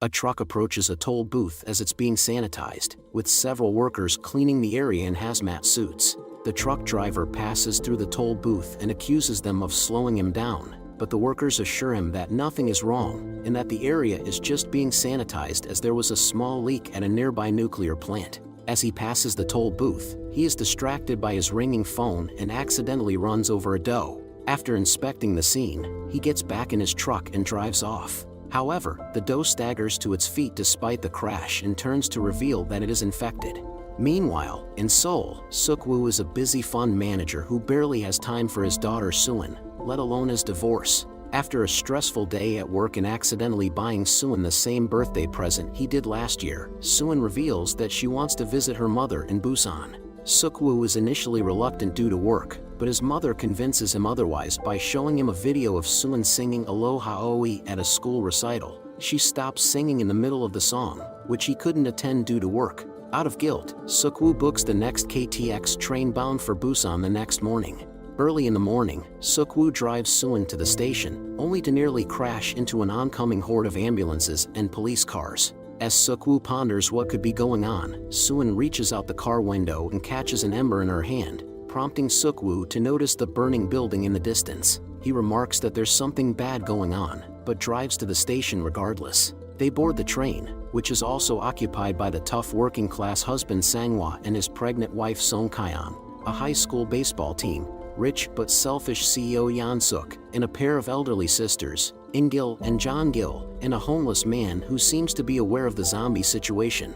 A truck approaches a toll booth as it's being sanitized, with several workers cleaning the area in hazmat suits. The truck driver passes through the toll booth and accuses them of slowing him down, but the workers assure him that nothing is wrong and that the area is just being sanitized as there was a small leak at a nearby nuclear plant. As he passes the toll booth, he is distracted by his ringing phone and accidentally runs over a doe. After inspecting the scene, he gets back in his truck and drives off. However, the doe staggers to its feet despite the crash and turns to reveal that it is infected. Meanwhile, in Seoul, Suk-woo is a busy fund manager who barely has time for his daughter Suin, let alone his divorce. After a stressful day at work and accidentally buying Suin the same birthday present he did last year, Suin reveals that she wants to visit her mother in Busan. Suk-woo is initially reluctant due to work, but his mother convinces him otherwise by showing him a video of Suin singing Aloha Oi at a school recital. She stops singing in the middle of the song, which he couldn't attend due to work. Out of guilt, Suk-woo books the next KTX train bound for Busan the next morning. Early in the morning, Suk-woo drives Suin to the station, only to nearly crash into an oncoming horde of ambulances and police cars. As Suk-woo ponders what could be going on, Suin reaches out the car window and catches an ember in her hand, prompting Suk-woo to notice the burning building in the distance. He remarks that there's something bad going on, but drives to the station regardless. They board the train, which is also occupied by the tough working-class husband Sang-hwa and his pregnant wife Song Kyung, a high school baseball team, rich but selfish CEO Yan-suk, and a pair of elderly sisters, In-gil and John-gil, and a homeless man who seems to be aware of the zombie situation.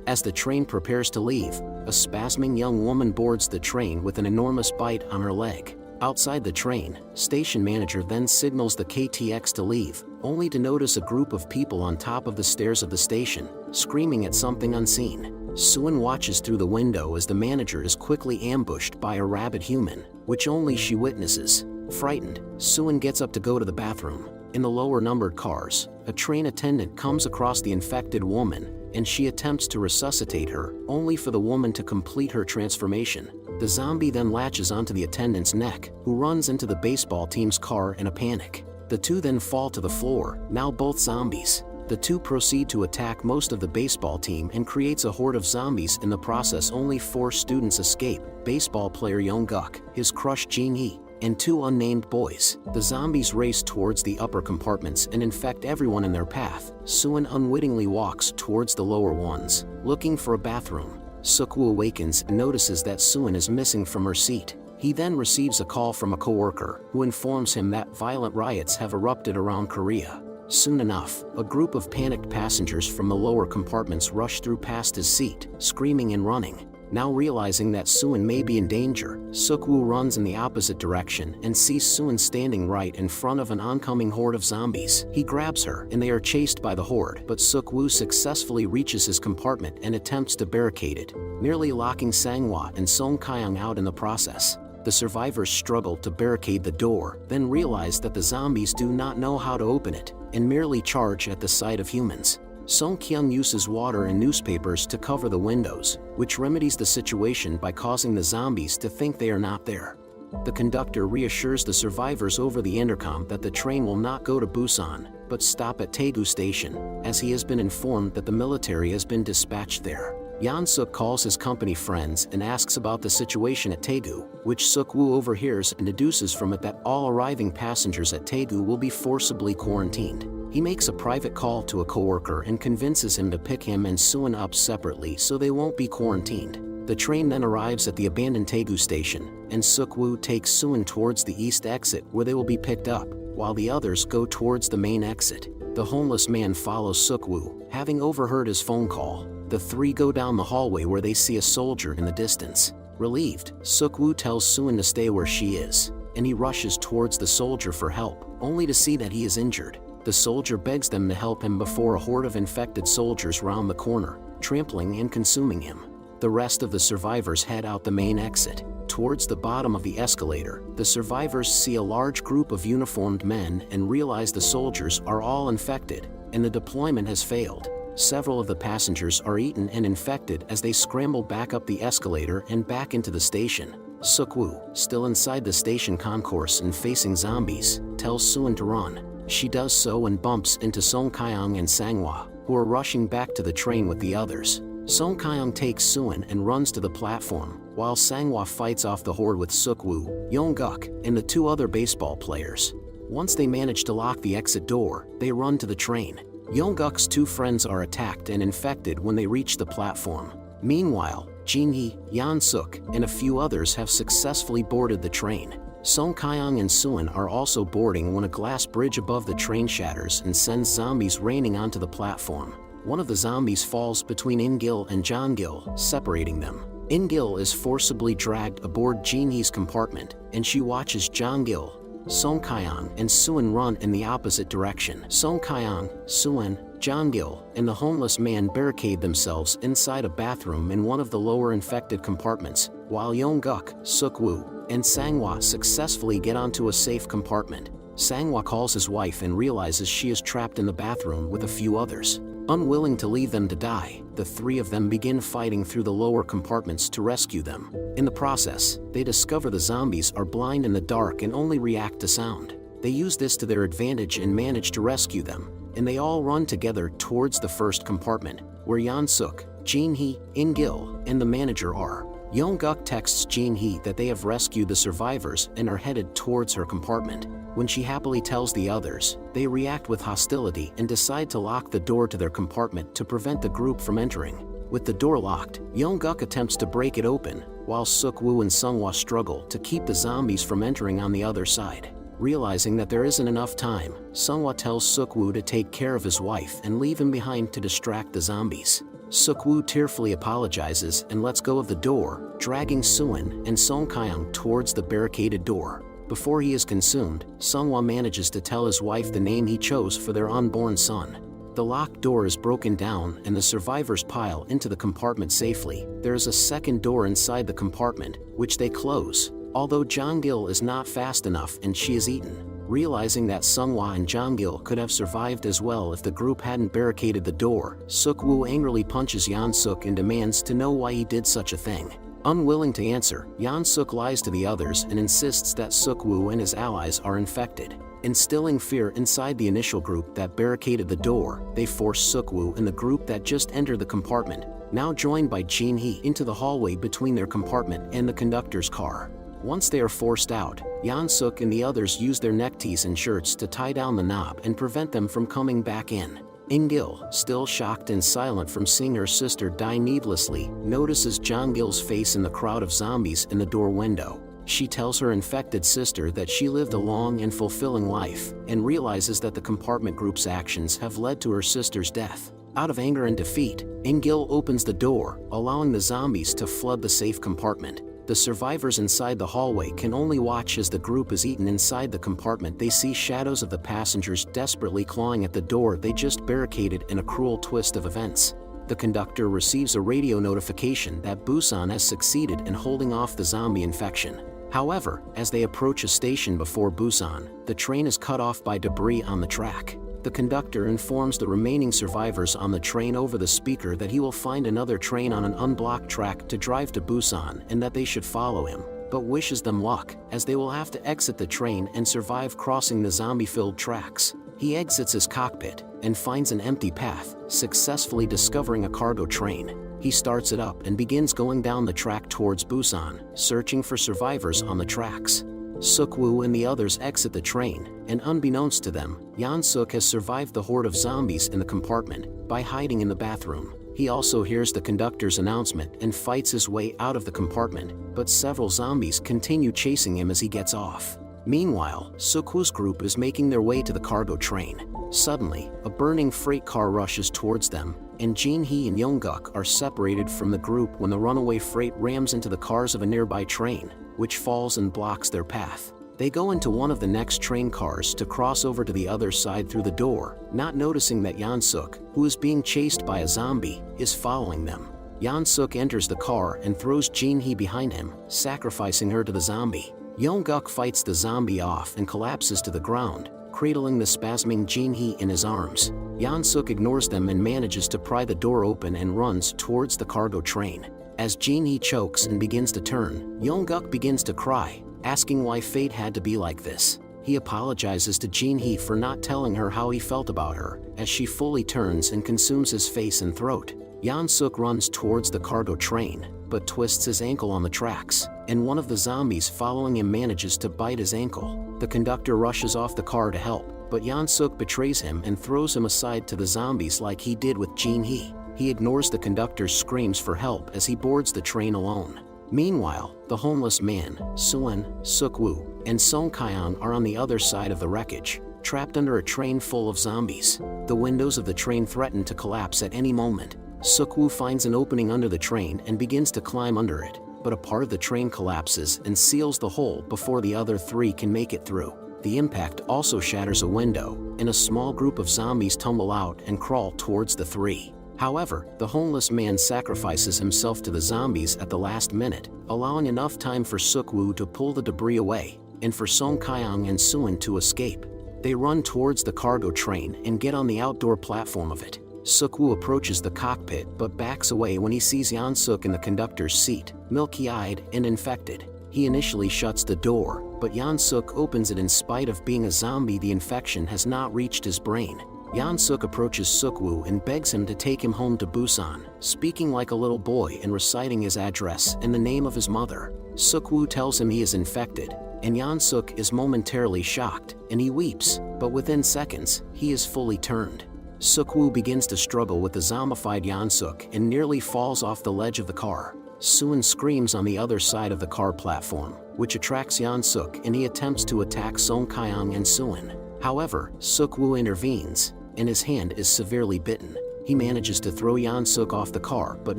As the train prepares to leave, a spasming young woman boards the train with an enormous bite on her leg. Outside the train, station manager then signals the KTX to leave, only to notice a group of people on top of the stairs of the station, screaming at something unseen. Suin watches through the window as the manager is quickly ambushed by a rabid human, which only she witnesses. Frightened, Suin gets up to go to the bathroom. In the lower numbered cars, a train attendant comes across the infected woman, and she attempts to resuscitate her, only for the woman to complete her transformation. The zombie then latches onto the attendant's neck, who runs into the baseball team's car in a panic. The two then fall to the floor, now both zombies. The two proceed to attack most of the baseball team and creates a horde of zombies. In the process, only 4 students escape: baseball player Young-guk, his crush Jin-hee, and 2 unnamed boys. The zombies race towards the upper compartments and infect everyone in their path. Suin unwittingly walks towards the lower ones, looking for a bathroom. Suk-woo awakens and notices that Suin is missing from her seat. He then receives a call from a coworker, who informs him that violent riots have erupted around Korea. Soon enough, a group of panicked passengers from the lower compartments rush through past his seat, screaming and running. Now realizing that Suin may be in danger, Suk-woo runs in the opposite direction and sees Suin standing right in front of an oncoming horde of zombies. He grabs her and they are chased by the horde, but Suk-woo successfully reaches his compartment and attempts to barricade it, nearly locking Sang-hwa and Song Kyung out in the process. The survivors struggle to barricade the door, then realize that the zombies do not know how to open it, and merely charge at the sight of humans. Song Kyung uses water and newspapers to cover the windows, which remedies the situation by causing the zombies to think they are not there. The conductor reassures the survivors over the intercom that the train will not go to Busan, but stop at Daegu Station, as he has been informed that the military has been dispatched there. Yan-suk calls his company friends and asks about the situation at Daegu, which Suk-woo overhears and deduces from it that all arriving passengers at Daegu will be forcibly quarantined. He makes a private call to a coworker and convinces him to pick him and Suin up separately so they won't be quarantined. The train then arrives at the abandoned Daegu station, and Suk-woo takes Suin towards the east exit where they will be picked up, while the others go towards the main exit. The homeless man follows Suk-woo, having overheard his phone call. The 3 go down the hallway where they see a soldier in the distance. Relieved, Suk-woo tells Suin to stay where she is, and he rushes towards the soldier for help, only to see that he is injured. The soldier begs them to help him before a horde of infected soldiers round the corner, trampling and consuming him. The rest of the survivors head out the main exit. Towards the bottom of the escalator, the survivors see a large group of uniformed men and realize the soldiers are all infected, and the deployment has failed. Several of the passengers are eaten and infected as they scramble back up the escalator and back into the station. Suk-woo, still inside the station concourse and facing zombies, tells Suin to run. She does so and bumps into Song Kyung and Sanghwa, who are rushing back to the train with the others. Song Kyung takes Suin and runs to the platform, while Sanghwa fights off the horde with Suk-woo, Yong-guk, and the 2 other baseball players. Once they manage to lock the exit door, they run to the train. Yong-guk's 2 friends are attacked and infected when they reach the platform. Meanwhile, Jin-hee, Yan-suk, and a few others have successfully boarded the train. Song Kyung and Suin are also boarding when a glass bridge above the train shatters and sends zombies raining onto the platform. One of the zombies falls between In-gil and Jong-gil, separating them. In-gil is forcibly dragged aboard Jin-hee's compartment, and she watches Jong-gil, Song Kyung, and Suin run in the opposite direction. Song Kyung, Suin, Jong-gil, and the homeless man barricade themselves inside a bathroom in one of the lower infected compartments, while Yong-guk, Suk-woo, and Sanghwa successfully get onto a safe compartment. Sanghwa calls his wife and realizes she is trapped in the bathroom with a few others. Unwilling to leave them to die, the 3 of them begin fighting through the lower compartments to rescue them. In the process, they discover the zombies are blind in the dark and only react to sound. They use this to their advantage and manage to rescue them, and they all run together towards the first compartment, where Yan-suk, Jin-hee, In-gil, and the manager are. Yong-guk texts Jin-hee that they have rescued the survivors and are headed towards her compartment. When she happily tells the others, they react with hostility and decide to lock the door to their compartment to prevent the group from entering. With the door locked, Yong-guk attempts to break it open, while Suk-woo and Sanghwa struggle to keep the zombies from entering on the other side. Realizing that there isn't enough time, Sanghwa tells Suk-woo to take care of his wife and leave him behind to distract the zombies. Suk-woo tearfully apologizes and lets go of the door, dragging Suin and Song Kyung towards the barricaded door. Before he is consumed, Sanghwa manages to tell his wife the name he chose for their unborn son. The locked door is broken down and the survivors pile into the compartment safely. There is a second door inside the compartment, which they close, although Jong-gil is not fast enough and she is eaten. Realizing that Sanghwa and Jong-gil could have survived as well if the group hadn't barricaded the door, Suk-woo angrily punches Yan-suk and demands to know why he did such a thing. Unwilling to answer, Yan-suk lies to the others and insists that Suk-woo and his allies are infected. Instilling fear inside the initial group that barricaded the door, they force Suk-woo and the group that just entered the compartment, now joined by Jin-hee, into the hallway between their compartment and the conductor's car. Once they are forced out, Yan-suk and the others use their neckties and shirts to tie down the knob and prevent them from coming back in. In-gil, still shocked and silent from seeing her sister die needlessly, notices Jong-gil's face in the crowd of zombies in the door window. She tells her infected sister that she lived a long and fulfilling life, and realizes that the compartment group's actions have led to her sister's death. Out of anger and defeat, In-gil opens the door, allowing the zombies to flood the safe compartment. The survivors inside the hallway can only watch as the group is eaten inside the compartment. They see shadows of the passengers desperately clawing at the door they just barricaded in a cruel twist of events. The conductor receives a radio notification that Busan has succeeded in holding off the zombie infection. However, as they approach a station before Busan, the train is cut off by debris on the track. The conductor informs the remaining survivors on the train over the speaker that he will find another train on an unblocked track to drive to Busan and that they should follow him, but wishes them luck, as they will have to exit the train and survive crossing the zombie-filled tracks. He exits his cockpit and finds an empty path, successfully discovering a cargo train. He starts it up and begins going down the track towards Busan, searching for survivors on the tracks. Suk-woo and the others exit the train, and unbeknownst to them, Yan-suk has survived the horde of zombies in the compartment by hiding in the bathroom. He also hears the conductor's announcement and fights his way out of the compartment, but several zombies continue chasing him as he gets off. Meanwhile, Suk-woo's group is making their way to the cargo train. Suddenly, a burning freight car rushes towards them, and Jin-hee and Yong-guk are separated from the group when the runaway freight rams into the cars of a nearby train, which falls and blocks their path. They go into one of the next train cars to cross over to the other side through the door, not noticing that Yan-suk, who is being chased by a zombie, is following them. Yan-suk enters the car and throws Jin-hee behind him, sacrificing her to the zombie. Yong-guk fights the zombie off and collapses to the ground, cradling the spasming Jin-hee in his arms. Yan-suk ignores them and manages to pry the door open and runs towards the cargo train. As Jin-hee chokes and begins to turn, Yong-guk begins to cry, asking why fate had to be like this. He apologizes to Jin-hee for not telling her how he felt about her, as she fully turns and consumes his face and throat. Yeon-suk runs towards the cargo train, but twists his ankle on the tracks, and one of the zombies following him manages to bite his ankle. The conductor rushes off the car to help, but Yeon-suk betrays him and throws him aside to the zombies like he did with Jin-hee. He ignores the conductor's screams for help as he boards the train alone. Meanwhile, the homeless man, Suwon, Suk-woo, and Song Kyung are on the other side of the wreckage, trapped under a train full of zombies. The windows of the train threaten to collapse at any moment. Suk-woo finds an opening under the train and begins to climb under it, but a part of the train collapses and seals the hole before the other three can make it through. The impact also shatters a window, and a small group of zombies tumble out and crawl towards the three. However, the homeless man sacrifices himself to the zombies at the last minute, allowing enough time for Suk-woo to pull the debris away, and for Song Kyung and Suwon to escape. They run towards the cargo train and get on the outdoor platform of it. Suk-woo approaches the cockpit but backs away when he sees Yeon-suk in the conductor's seat, milky-eyed and infected. He initially shuts the door, but Yeon-suk opens it. In spite of being a zombie, the infection has not reached his brain. Yeon-suk approaches Suk-woo and begs him to take him home to Busan, speaking like a little boy and reciting his address and the name of his mother. Suk-woo tells him he is infected, and Yeon-suk is momentarily shocked, and he weeps, but within seconds, he is fully turned. Suk-woo begins to struggle with the zombified Yeon-suk and nearly falls off the ledge of the car. Suwon screams on the other side of the car platform, which attracts Yeon-suk, and he attempts to attack Song Kyung and Suwon. However, Suk-woo intervenes, and his hand is severely bitten. He manages to throw Yeon-suk off the car but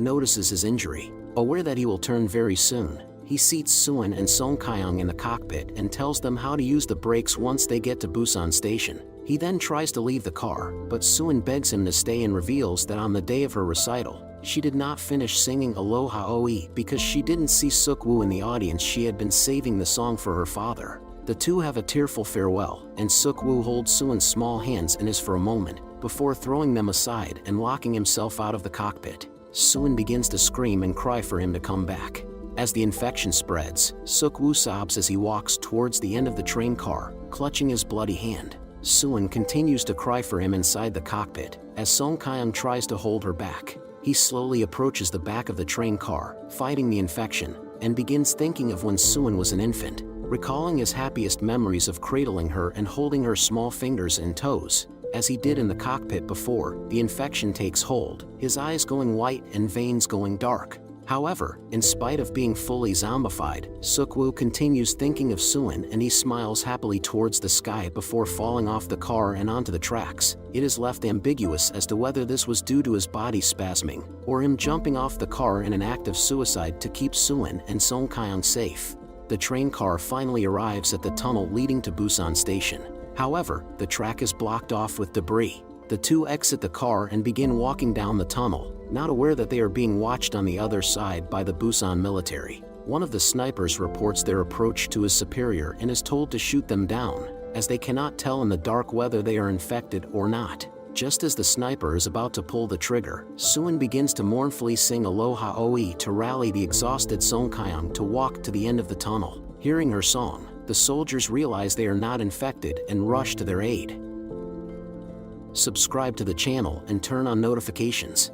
notices his injury. Aware that he will turn very soon, he seats Suwon and Song Kyung in the cockpit and tells them how to use the brakes once they get to Busan Station. He then tries to leave the car, but Suwon begs him to stay and reveals that on the day of her recital, she did not finish singing Aloha Oe because she didn't see Suk-woo in the audience. She had been saving the song for her father. The two have a tearful farewell, and Suk-woo holds Suwon's small hands in his for a moment, before throwing them aside and locking himself out of the cockpit. Suwon begins to scream and cry for him to come back. As the infection spreads, Suk-woo sobs as he walks towards the end of the train car, clutching his bloody hand. Suwon continues to cry for him inside the cockpit, as Song Kyung tries to hold her back. He slowly approaches the back of the train car, fighting the infection, and begins thinking of when Suwon was an infant, recalling his happiest memories of cradling her and holding her small fingers and toes. As he did in the cockpit before, the infection takes hold, his eyes going white and veins going dark. However, in spite of being fully zombified, Suk-woo continues thinking of Suwon, and he smiles happily towards the sky before falling off the car and onto the tracks. It is left ambiguous as to whether this was due to his body spasming, or him jumping off the car in an act of suicide to keep Suwon and Song Kyung safe. The train car finally arrives at the tunnel leading to Busan Station. However, the track is blocked off with debris. The two exit the car and begin walking down the tunnel, not aware that they are being watched on the other side by the Busan military. One of the snipers reports their approach to his superior and is told to shoot them down, as they cannot tell in the dark whether they are infected or not. Just as the sniper is about to pull the trigger, Suwon begins to mournfully sing Aloha Oe to rally the exhausted Song Kyung to walk to the end of the tunnel. Hearing her song, the soldiers realize they are not infected and rush to their aid. Subscribe to the channel and turn on notifications.